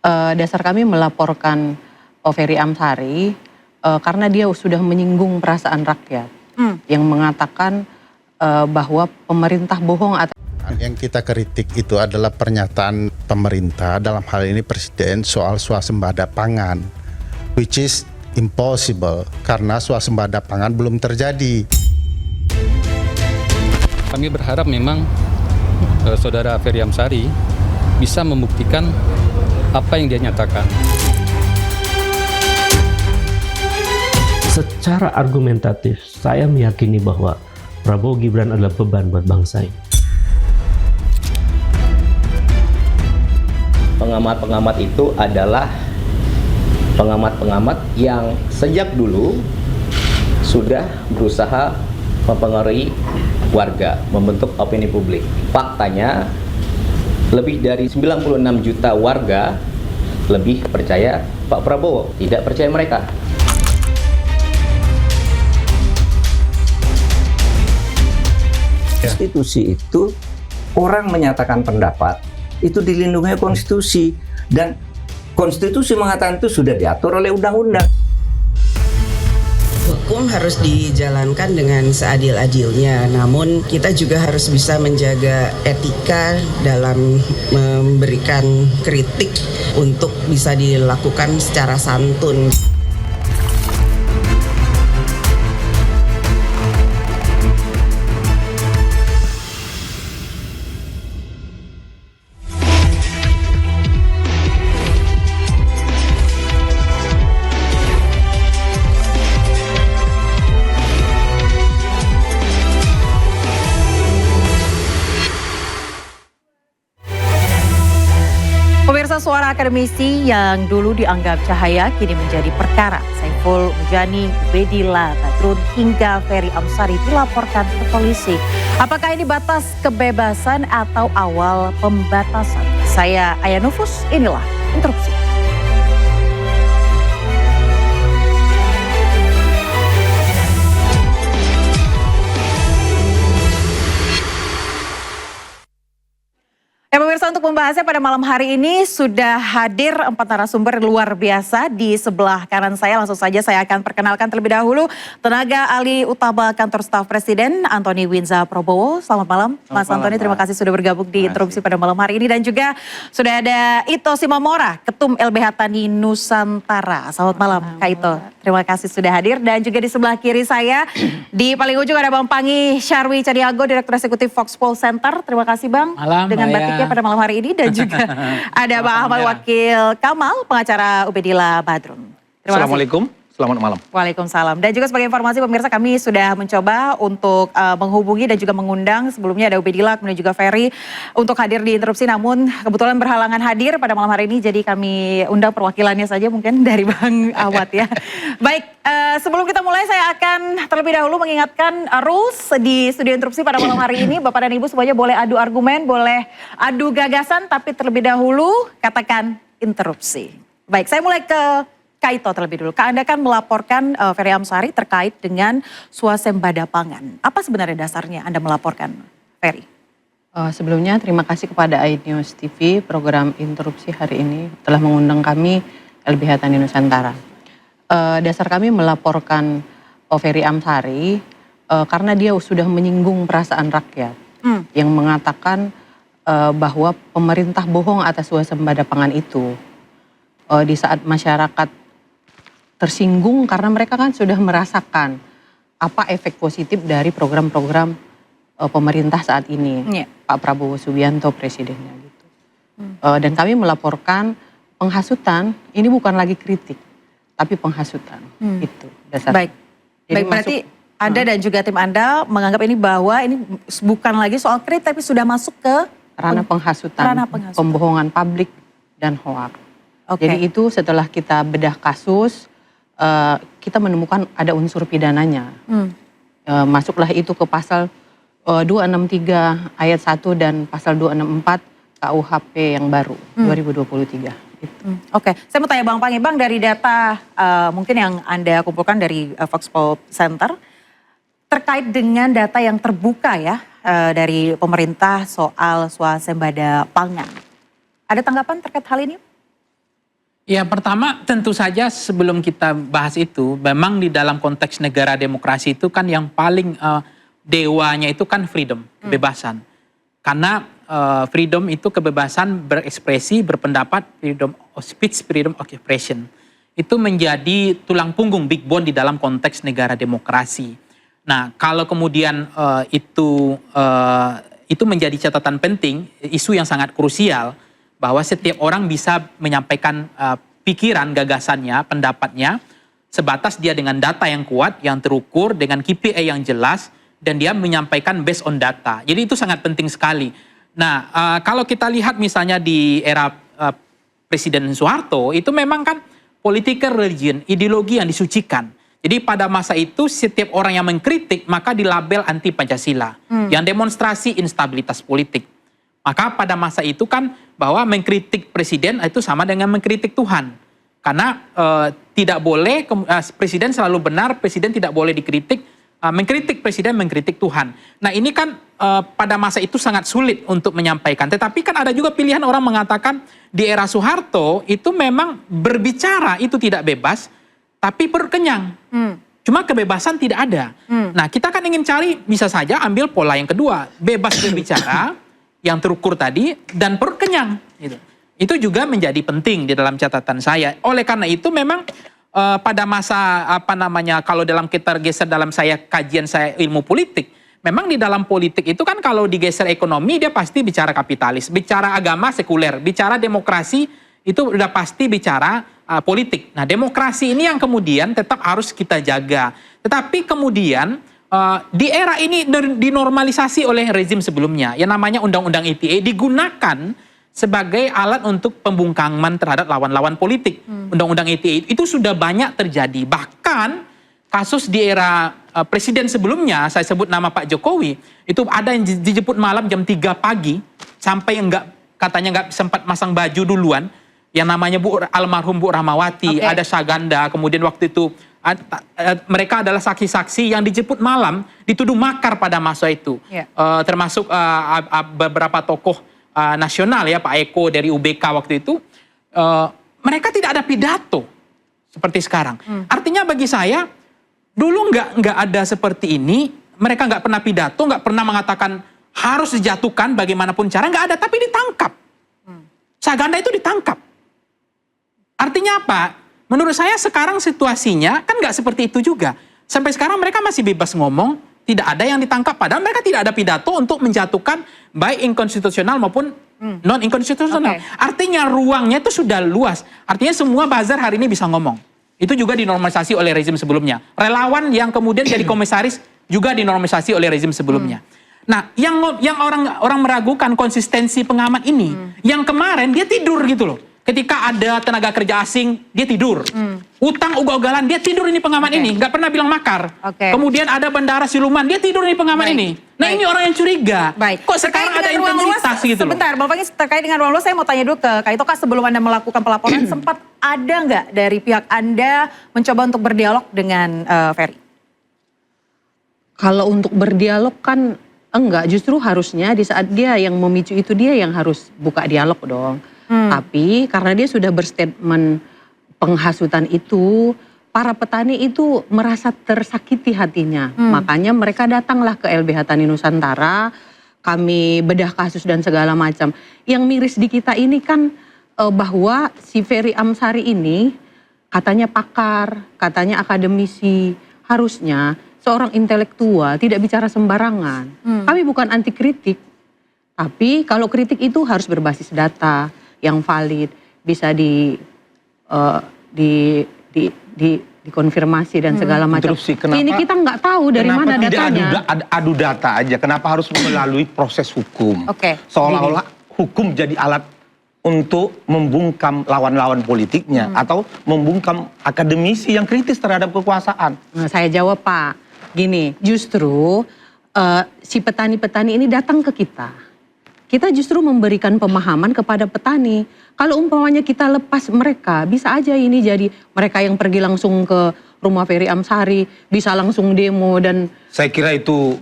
Dasar kami melaporkan Ferry Amsari karena dia sudah menyinggung perasaan rakyat yang mengatakan bahwa pemerintah bohong atas. Yang kita kritik itu adalah pernyataan pemerintah, dalam hal ini Presiden, soal swasembada pangan, which is impossible karena swasembada pangan belum terjadi. Kami berharap memang Saudara Ferry Amsari bisa membuktikan apa yang dia nyatakan. Secara argumentatif, saya meyakini bahwa Prabowo Gibran adalah beban buat bangsa ini. Pengamat-pengamat itu adalah pengamat-pengamat yang sejak dulu sudah berusaha mempengaruhi warga, membentuk opini publik. Faktanya, lebih dari 96 juta warga lebih percaya Pak Prabowo, tidak percaya mereka. Konstitusi itu orang menyatakan pendapat itu dilindungi konstitusi, dan konstitusi mengatakan itu sudah diatur oleh undang-undang. Hukum harus dijalankan dengan seadil-adilnya, namun kita juga harus bisa menjaga etika dalam memberikan kritik untuk bisa dilakukan secara santun. Pemirsa, suara akademisi yang dulu dianggap cahaya kini menjadi perkara. Saiful Mujani, Ubedillah Badrun hingga Ferry Amsari dilaporkan ke polisi. Apakah ini batas kebebasan atau awal pembatasan? Saya Aya Nufus, inilah interupsi. Ya pemirsa, untuk membahasnya pada malam hari ini sudah hadir 4 narasumber luar biasa di sebelah kanan saya. Langsung saja saya akan perkenalkan terlebih dahulu tenaga ahli utama kantor staf Presiden Antoni Winza Prabowo. Selamat malam Mas Antoni, terima kasih sudah bergabung di interupsi pada malam hari ini. Dan juga sudah ada Ito Simamora, Ketum LBH Tani Nusantara. Selamat malam Kak Ito, terima kasih sudah hadir. Dan juga di sebelah kiri saya di paling ujung ada Bang Pangi Syarwi Caniago, Direktur Eksekutif Foxpol Center. Terima kasih Bang dengan batiknya pada malam hari ini. Dan juga ada Bang Ahmad Wakil Kamal, pengacara Ubedillah Badrun. Assalamualaikum, selamat malam. Waalaikumsalam. Dan juga sebagai informasi pemirsa, kami sudah mencoba untuk menghubungi dan juga mengundang. Sebelumnya ada Ubedillah, kemudian juga Ferry untuk hadir di interupsi. Namun kebetulan berhalangan hadir pada malam hari ini. Jadi kami undang perwakilannya saja mungkin dari Bang Ahmad ya. Baik, sebelum kita mulai saya akan terlebih dahulu mengingatkan rules di studio interupsi pada malam hari ini. Bapak dan Ibu semuanya boleh adu argumen, boleh adu gagasan. Tapi terlebih dahulu katakan interupsi. Baik, saya mulai ke Kak Ito terlebih dulu. Kak, Anda kan melaporkan Ferry Amsari terkait dengan swasembada pangan. Apa sebenarnya dasarnya Anda melaporkan, Ferry? Sebelumnya terima kasih kepada iNews TV, program interupsi hari ini telah mengundang kami LBH Tani Nusantara. Dasar kami melaporkan Ferry Amsari karena dia sudah menyinggung perasaan rakyat yang mengatakan bahwa pemerintah bohong atas swasembada pangan itu. Di saat masyarakat tersinggung karena mereka kan sudah merasakan apa efek positif dari program-program pemerintah saat ini, Pak Prabowo Subianto presidennya gitu. Dan kami melaporkan penghasutan, ini bukan lagi kritik, tapi penghasutan itu dasarnya. Baik, baik berarti Anda dan juga tim Anda menganggap ini bahwa ini bukan lagi soal kritik, tapi sudah masuk ke ranah penghasutan, pembohongan publik dan hoak. Jadi itu setelah kita bedah kasus, kita menemukan ada unsur pidananya. Masuklah itu ke pasal 263 ayat 1 dan pasal 264 KUHP yang baru 2023. Oke, saya mau tanya Bang Pangi, Bang, dari data mungkin yang Anda kumpulkan dari Foxpol Center terkait dengan data yang terbuka ya dari pemerintah soal swasembada pangan. Ada tanggapan terkait hal ini? Ya, pertama tentu saja sebelum kita bahas itu, memang di dalam konteks negara demokrasi itu kan yang paling dewanya itu kan freedom, kebebasan. Karena freedom itu kebebasan berekspresi, berpendapat, freedom of speech, freedom of expression. Itu menjadi tulang punggung, big bone di dalam konteks negara demokrasi. Nah, kalau kemudian itu menjadi catatan penting, isu yang sangat krusial, bahwa setiap orang bisa menyampaikan pikiran, gagasannya, pendapatnya, sebatas dia dengan data yang kuat, yang terukur, dengan KPI yang jelas, dan dia menyampaikan based on data. Jadi itu sangat penting sekali. Nah, kalau kita lihat misalnya di era Presiden Soeharto, itu memang kan political religion, ideologi yang disucikan. Jadi pada masa itu setiap orang yang mengkritik maka dilabel anti Pancasila, yang demonstrasi instabilitas politik. Maka pada masa itu kan bahwa mengkritik presiden itu sama dengan mengkritik Tuhan. Karena tidak boleh, presiden selalu benar, presiden tidak boleh dikritik, mengkritik presiden, mengkritik Tuhan. Nah ini kan pada masa itu sangat sulit untuk menyampaikan. Tetapi kan ada juga pilihan orang mengatakan di era Soeharto itu memang berbicara itu tidak bebas, tapi perut kenyang. Cuma kebebasan tidak ada. Nah kita kan ingin cari, bisa saja ambil pola yang kedua, bebas berbicara, yang terukur tadi, dan perut kenyang. Gitu. Itu juga menjadi penting di dalam catatan saya. Oleh karena itu memang pada masa kalau dalam kita geser dalam kajian saya ilmu politik, memang di dalam politik itu kan kalau digeser ekonomi dia pasti bicara kapitalis, bicara agama sekuler, bicara demokrasi itu udah pasti bicara politik. Nah demokrasi ini yang kemudian tetap harus kita jaga. Tetapi kemudian di era ini dinormalisasi oleh rezim sebelumnya, yang namanya Undang-Undang ITE digunakan sebagai alat untuk pembungkaman terhadap lawan-lawan politik. Undang-Undang ITE itu sudah banyak terjadi. Bahkan kasus di era presiden sebelumnya, saya sebut nama Pak Jokowi, itu ada yang dijemput malam jam 3 pagi, sampai katanya nggak sempat masang baju duluan, yang namanya almarhum Bu Rahmawati, ada Saganda, kemudian waktu itu mereka adalah saksi-saksi yang dijemput malam, dituduh makar pada masa itu. Termasuk beberapa tokoh nasional ya, Pak Eko dari UBK waktu itu, mereka tidak ada pidato seperti sekarang. Artinya bagi saya, dulu nggak ada seperti ini, mereka nggak pernah pidato, nggak pernah mengatakan harus dijatuhkan bagaimanapun cara, nggak ada, tapi ditangkap. Saganda itu ditangkap. Artinya apa? Menurut saya sekarang situasinya kan nggak seperti itu juga. Sampai sekarang mereka masih bebas ngomong, tidak ada yang ditangkap, padahal mereka tidak ada pidato untuk menjatuhkan baik inkonstitusional maupun non-inkonstitusional. Artinya ruangnya itu sudah luas. Artinya semua buzzer hari ini bisa ngomong. Itu juga dinormalisasi oleh rezim sebelumnya. Relawan yang kemudian jadi komisaris juga dinormalisasi oleh rezim sebelumnya. Nah, yang orang meragukan konsistensi pengamat ini, yang kemarin dia tidur gitu loh. Ketika ada tenaga kerja asing, dia tidur. Utang ugal-ugalan, dia tidur ini pengamat ini. Nggak pernah bilang makar. Kemudian ada bandara siluman, dia tidur ini pengamat ini. Nah ini orang yang curiga. Kok sekarang ada intensitas gitu loh. Sebentar, Bang Pangis, terkait dengan ruang luas, saya mau tanya dulu ke Kak Itoka, sebelum Anda melakukan pelaporan, sempat ada nggak dari pihak Anda mencoba untuk berdialog dengan Ferry? Kalau untuk berdialog kan enggak, justru harusnya di saat dia yang memicu itu dia yang harus buka dialog dong. Tapi karena dia sudah berstatement penghasutan itu, para petani itu merasa tersakiti hatinya. Makanya mereka datanglah ke LBH Tani Nusantara, kami bedah kasus dan segala macam. Yang miris di kita ini kan bahwa si Ferry Amsari ini katanya pakar, katanya akademisi, harusnya seorang intelektual tidak bicara sembarangan. Kami bukan anti kritik, tapi kalau kritik itu harus berbasis data yang valid, bisa dikonfirmasi dan segala macam. Ini kita nggak tahu dari mana datanya. Tidak adu data aja, kenapa harus melalui proses hukum? Seolah-olah hukum jadi alat untuk membungkam lawan-lawan politiknya atau membungkam akademisi yang kritis terhadap kekuasaan. Nah, saya jawab Pak, gini, justru si petani-petani ini datang ke kita. Kita justru memberikan pemahaman kepada petani. Kalau umpamanya kita lepas mereka, bisa aja ini jadi mereka yang pergi langsung ke rumah Ferry Amsari, bisa langsung demo dan saya kira itu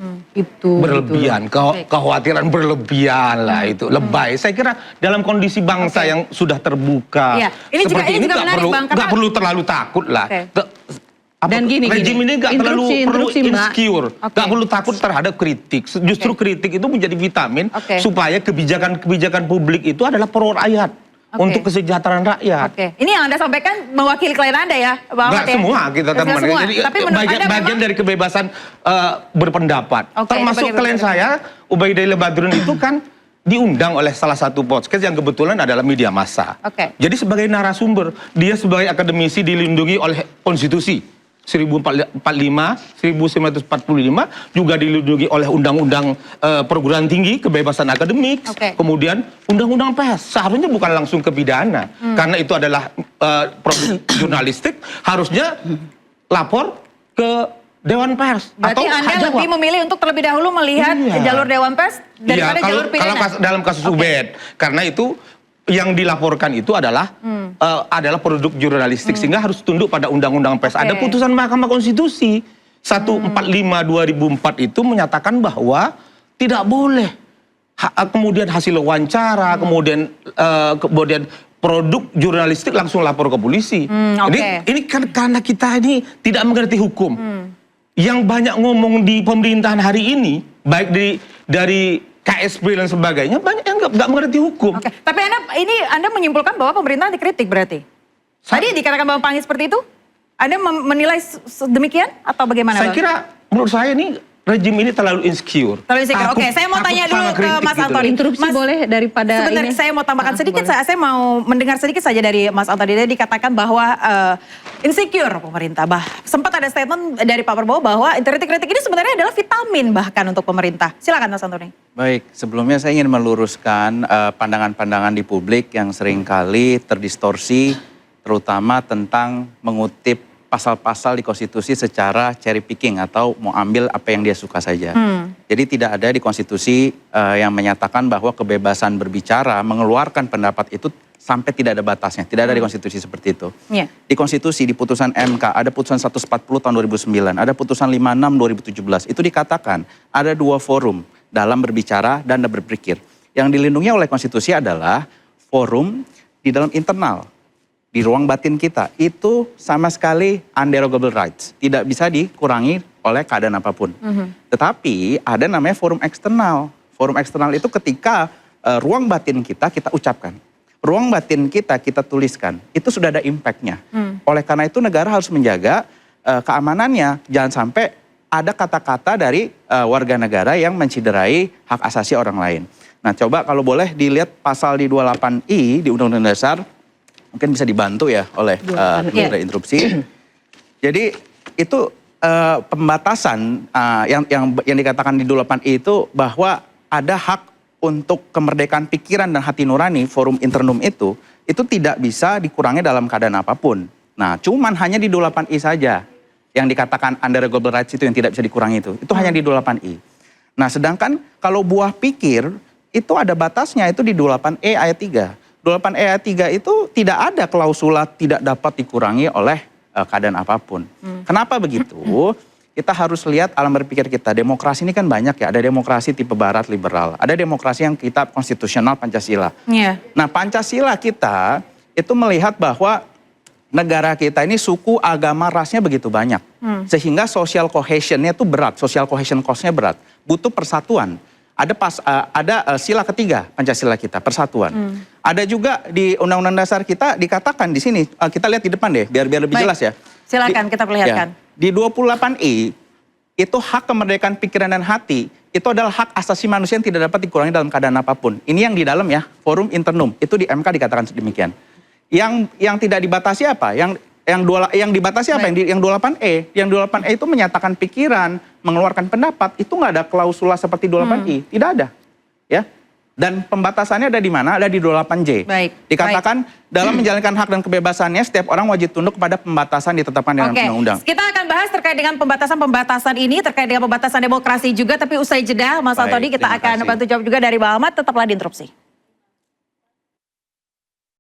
berlebihan, kekhawatiran berlebihan lah itu, lebay. Saya kira dalam kondisi bangsa yang sudah terbuka seperti ini nggak perlu terlalu takut lah. Dan rejim ini nggak perlu insecure, nggak perlu takut terhadap kritik. Justru kritik itu menjadi vitamin supaya kebijakan-kebijakan publik itu adalah pro rakyat, untuk kesejahteraan rakyat. Ini yang Anda sampaikan mewakili klien Anda ya, Bang Ahmad? Nggak semua kita teman. Jadi bagian dari kebebasan berpendapat. Termasuk klien saya, Ubaidillah Badrun itu kan diundang oleh salah satu podcast yang kebetulan adalah media massa. Jadi sebagai narasumber, dia sebagai akademisi dilindungi oleh konstitusi 1045, 1945, juga dilindungi oleh undang-undang perguruan tinggi, kebebasan akademik, kemudian undang-undang pers. Seharusnya bukan langsung ke pidana, karena itu adalah produk jurnalistik, harusnya lapor ke Dewan Pers. Berarti Anda lebih memilih untuk terlebih dahulu melihat jalur Dewan Pers daripada jalur pidana? Kalau dalam kasus Ubed, karena itu yang dilaporkan itu adalah produk jurnalistik, sehingga harus tunduk pada undang-undang pers. Ada putusan Mahkamah Konstitusi 145/2004 itu menyatakan bahwa tidak boleh kemudian hasil wawancara, kemudian produk jurnalistik langsung lapor ke polisi. Ini kan karena kita ini tidak mengerti hukum. Yang banyak ngomong di pemerintahan hari ini, baik dari KSP dan sebagainya, banyak yang nggak mengerti hukum. Tapi Anda menyimpulkan bahwa pemerintah dikritik berarti? Tadi dikatakan Bang Panggi seperti itu? Anda menilai demikian atau bagaimana? Saya kira, menurut saya ini rejim ini terlalu insecure. Terlalu insecure. Oke, saya mau tanya dulu ke Mas Antoni. Interupsi boleh daripada sebentar, ini? Saya mau tambahkan sedikit. Saya mau mendengar sedikit saja dari Mas Antoni. Dia dikatakan bahwa insecure pemerintah. Sempat ada statement dari Pak Prabowo bahwa kritik-kritik ini sebenarnya adalah vitamin bahkan untuk pemerintah. Silakan Mas Antoni. Baik, sebelumnya saya ingin meluruskan pandangan-pandangan di publik yang seringkali terdistorsi, terutama tentang mengutip pasal-pasal di konstitusi secara cherry picking atau mau ambil apa yang dia suka saja. Jadi tidak ada di konstitusi yang menyatakan bahwa kebebasan berbicara, mengeluarkan pendapat itu sampai tidak ada batasnya. Tidak ada di konstitusi seperti itu. Di konstitusi, di putusan MK, ada putusan 140 tahun 2009, ada putusan 56 2017. Itu dikatakan ada 2 forum dalam berbicara dan berpikir. Yang dilindungi oleh konstitusi adalah forum di dalam internal, di ruang batin kita. Itu sama sekali underogable rights. Tidak bisa dikurangi oleh keadaan apapun. Tetapi ada namanya forum eksternal. Forum eksternal itu ketika ruang batin kita ucapkan. Ruang batin kita tuliskan. Itu sudah ada impact-nya. Oleh karena itu negara harus menjaga keamanannya. Jangan sampai ada kata-kata dari warga negara yang menciderai hak asasi orang lain. Nah coba kalau boleh dilihat pasal di 28I di Undang-Undang Dasar, mungkin bisa dibantu ya oleh interupsi. Jadi itu pembatasan yang dikatakan di 28I itu bahwa ada hak untuk kemerdekaan pikiran dan hati nurani, forum internum itu tidak bisa dikurangi dalam keadaan apapun. Nah cuman hanya di 28I saja yang dikatakan underogable rights itu yang tidak bisa dikurangi itu hanya di 28I. Nah sedangkan kalau buah pikir itu ada batasnya, itu di 28E ayat 3. 28E ayat 3 itu tidak ada klausula tidak dapat dikurangi oleh keadaan apapun. Kenapa begitu? Kita harus lihat alam berpikir kita. Demokrasi ini kan banyak ya, ada demokrasi tipe barat liberal, ada demokrasi yang kita konstitusional Pancasila. Nah Pancasila kita itu melihat bahwa negara kita ini suku, agama, rasnya begitu banyak. Sehingga social cohesionnya itu berat, social cohesion cost-nya berat. Butuh persatuan. Ada sila ketiga Pancasila kita, persatuan. Ada juga di Undang-Undang Dasar kita dikatakan di sini, kita lihat di depan deh, biar lebih jelas ya. Silakan kita perlihatkan. Di 28I, itu hak kemerdekaan pikiran dan hati, itu adalah hak asasi manusia yang tidak dapat dikurangi dalam keadaan apapun. Ini yang di dalam ya, forum internum, itu di MK dikatakan demikian. Yang tidak dibatasi apa? Yang dibatasi apa? Yang 28E. Yang 28E itu menyatakan pikiran, mengeluarkan pendapat, itu nggak ada klausula seperti 28I. Tidak ada. Ya. Dan pembatasannya ada di mana? Ada di 28J. Dikatakan dalam menjalankan hak dan kebebasannya, setiap orang wajib tunduk kepada pembatasan ditetapkan dengan undang-undang. Kita akan bahas terkait dengan pembatasan ini, terkait dengan pembatasan demokrasi juga, tapi usai jeda, Mas Antoni, kita akan bantu jawab juga dari Bang Ahmad, tetaplah di interupsi.